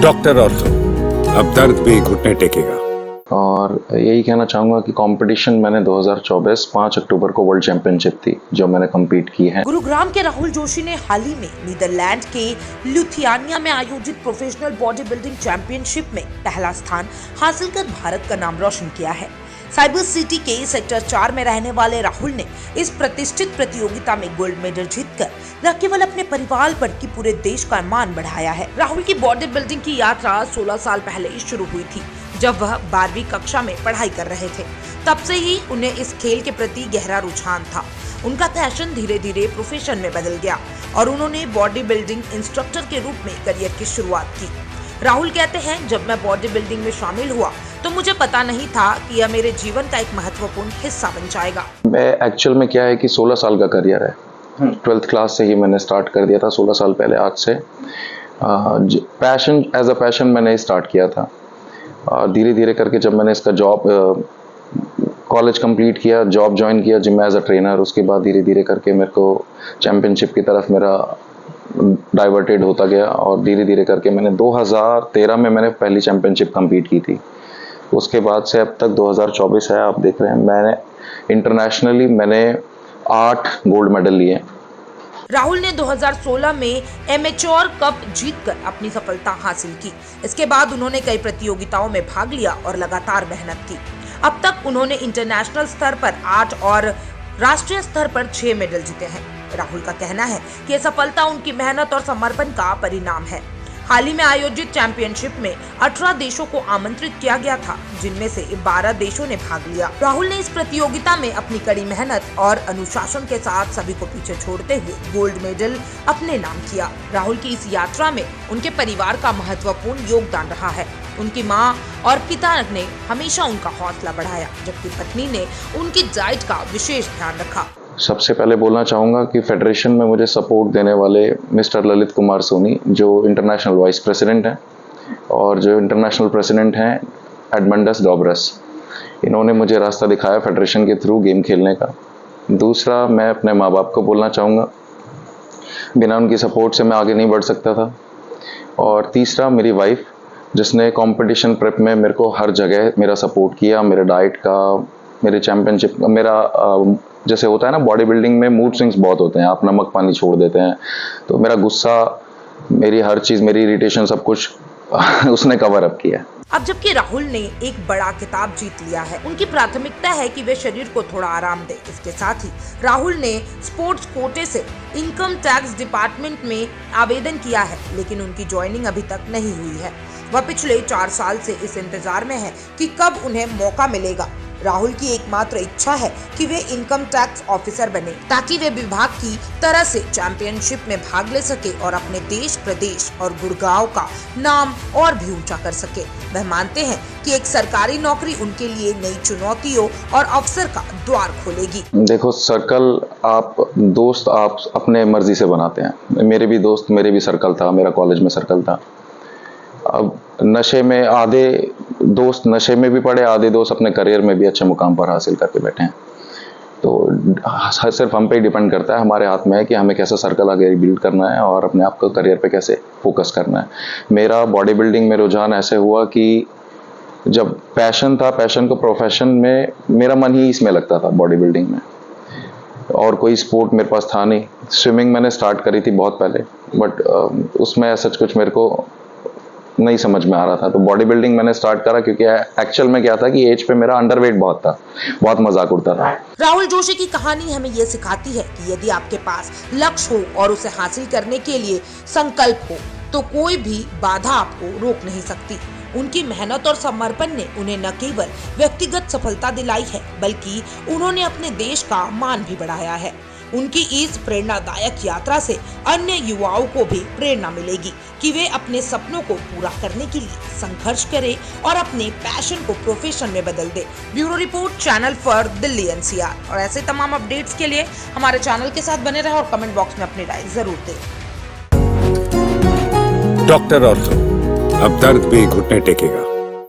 Doctor ortho, अब दर्द भी घुटने टेकेगा। और यही कहना चाहूँगा कि कंपटीशन मैंने 2024 5 अक्टूबर को वर्ल्ड चैंपियनशिप थी जो मैंने कम्पीट की है। गुरुग्राम के राहुल जोशी ने हाल ही में नीदरलैंड के लुथियानिया में आयोजित प्रोफेशनल बॉडी बिल्डिंग चैंपियनशिप में पहला स्थान हासिल कर भारत का नाम रोशन किया है। साइबर सिटी के सेक्टर 4 में रहने वाले राहुल ने इस प्रतिष्ठित प्रतियोगिता में गोल्ड मेडल जीतकर न केवल अपने परिवार बल्कि पूरे देश का मान बढ़ाया है। राहुल की बॉडी बिल्डिंग की यात्रा 16 साल पहले शुरू हुई थी, जब वह 12वीं कक्षा में पढ़ाई कर रहे थे। तब से ही उन्हें इस खेल के प्रति गहरा रुझान था। उनका पैशन धीरे धीरे प्रोफेशन में बदल गया और उन्होंने बॉडी बिल्डिंग इंस्ट्रक्टर के रूप में करियर की शुरुआत की। राहुल कहते हैं, जब मैं बॉडी बिल्डिंग में शामिल हुआ तो मुझे पता नहीं था कि यह मेरे जीवन का एक महत्वपूर्ण हिस्सा बन जाएगा। मैं एक्चुअल में क्या है कि 16 साल का करियर है। 12th क्लास से ही मैंने स्टार्ट कर दिया था, 16 साल पहले आज से। पैशन एज अ पैशन मैंने स्टार्ट किया था। धीरे धीरे करके जब मैंने इसका जॉब कॉलेज कंप्लीट किया, जॉब ज्वाइन किया जिम में एज अ ट्रेनर, उसके बाद धीरे धीरे करके मेरे को चैंपियनशिप की तरफ मेरा डाइवर्टेड होता गया और धीरे धीरे करके मैंने 2013 में मैंने पहली चैंपियनशिप कंप्लीट की थी। उसके बाद से अब तक 2024 है, आप देख रहे हैं, मैंने इंटरनेशनली 8 गोल्ड मेडल लिए। राहुल ने 2016 में एमेच्योर कप जीतकर अपनी सफलता हासिल की। इसके बाद उन्होंने कई प्रतियोगिताओं में भाग लिया और लगातार मेहनत की। अब तक उन्होंने इंटरनेशनल स्तर पर 8 और राष्ट्रीय स्तर पर 6 मेडल जीते हैं। राहुल का कहना है कि यह सफलता उनकी मेहनत और समर्पण का परिणाम है। हाल ही में आयोजित चैंपियनशिप में 18 देशों को आमंत्रित किया गया था, जिनमें से 12 देशों ने भाग लिया। राहुल ने इस प्रतियोगिता में अपनी कड़ी मेहनत और अनुशासन के साथ सभी को पीछे छोड़ते हुए गोल्ड मेडल अपने नाम किया। राहुल की इस यात्रा में उनके परिवार का महत्वपूर्ण योगदान रहा है। उनकी मां और पिता ने हमेशा उनका हौसला बढ़ाया, जबकि पत्नी ने उनकी डाइट का विशेष ध्यान रखा। सबसे पहले बोलना चाहूँगा कि फेडरेशन में मुझे सपोर्ट देने वाले मिस्टर ललित कुमार सोनी, जो इंटरनेशनल वाइस प्रेसिडेंट हैं, और जो इंटरनेशनल प्रेसिडेंट हैं एडमंडस डॉबरस, इन्होंने मुझे रास्ता दिखाया फेडरेशन के थ्रू गेम खेलने का। दूसरा, मैं अपने माँ बाप को बोलना चाहूँगा, बिना उनकी सपोर्ट से मैं आगे नहीं बढ़ सकता था। और तीसरा, मेरी वाइफ, जिसने कंपटीशन प्रेप में मेरे को हर जगह मेरा सपोर्ट किया, मेरे डाइट का, मेरे चैंपियनशिप का, मेरा जैसे होता है ना बॉडी बिल्डिंग में मूड स्विंग्स बहुत होते हैं, आप नमक पानी छोड़ देते हैं, तो मेरा गुस्सा, मेरी हर चीज़, मेरी इरिटेशन, सब कुछ उसने कवर अप किया। अब जबकि राहुल ने एक बड़ा खिताब जीत लिया है, उनकी प्राथमिकता है कि वे शरीर को थोड़ा आराम दें। इसके साथ ही राहुल ने स्पोर्ट्स कोटे से इनकम टैक्स डिपार्टमेंट में आवेदन किया है, लेकिन उनकी ज्वाइनिंग अभी तक नहीं हुई है। वह पिछले 4 साल से इस इंतजार में है कि कब उन्हें मौका मिलेगा। राहुल की एकमात्र इच्छा है कि वे इनकम टैक्स ऑफिसर बने, ताकि वे विभाग की तरह से चैंपियनशिप में भाग ले सके और अपने देश, प्रदेश और गुड़गांव का नाम और भी ऊंचा कर सके। वह मानते हैं कि एक सरकारी नौकरी उनके लिए नई चुनौतियों और अवसर का द्वार खोलेगी। देखो, सर्कल दोस्त आप अपने मर्जी से बनाते हैं। मेरे भी सर्कल था, मेरा कॉलेज में सर्कल था। अब नशे में आधे दोस्त नशे में भी पड़े, आधे दोस्त अपने करियर में भी अच्छे मुकाम पर हासिल करके बैठे हैं। तो सिर्फ हम पे ही डिपेंड करता है, हमारे हाथ में है कि हमें कैसा सर्कल आगे बिल्ड करना है और अपने आप को करियर पे कैसे फोकस करना है। मेरा बॉडी बिल्डिंग में रुझान ऐसे हुआ कि जब पैशन था, पैशन को प्रोफेशन में, मेरा मन ही इसमें लगता था बॉडी बिल्डिंग में, और कोई स्पोर्ट मेरे पास था नहीं। स्विमिंग मैंने स्टार्ट करी थी बहुत पहले, बट उसमें ऐसा कुछ मेरे को नहीं समझ में आ रहा था, तो बॉडी बिल्डिंग मैंने स्टार्ट करा, क्योंकि एक्चुअल में क्या था कि एज पे मेरा अंडरवेट बहुत था, बहुत मजाक उड़ता था। राहुल जोशी की कहानी हमें ये सिखाती है कि यदि आपके पास लक्ष्य हो और उसे हासिल करने के लिए संकल्प हो, तो कोई भी बाधा आपको रोक नहीं सकती। उनकी मेहनत और समर्पण ने उन्हें न केवल व्यक्तिगत सफलता दिलाई है, बल्कि उन्होंने अपने देश का मान भी बढ़ाया है। उनकी इस प्रेरणादायक यात्रा से अन्य युवाओं को भी प्रेरणा मिलेगी कि वे अपने सपनों को पूरा करने के लिए संघर्ष करें और अपने पैशन को प्रोफेशन में बदल दें। Bureau report, channel for Delhi NCR। और ऐसे तमाम अपडेट्स के लिए हमारे चैनल के साथ बने रहें और कमेंट बॉक्स में अपनी राय जरूर दें। डॉक्टर ऑर्थो, अब दर्द भी घुटने टेकेगा।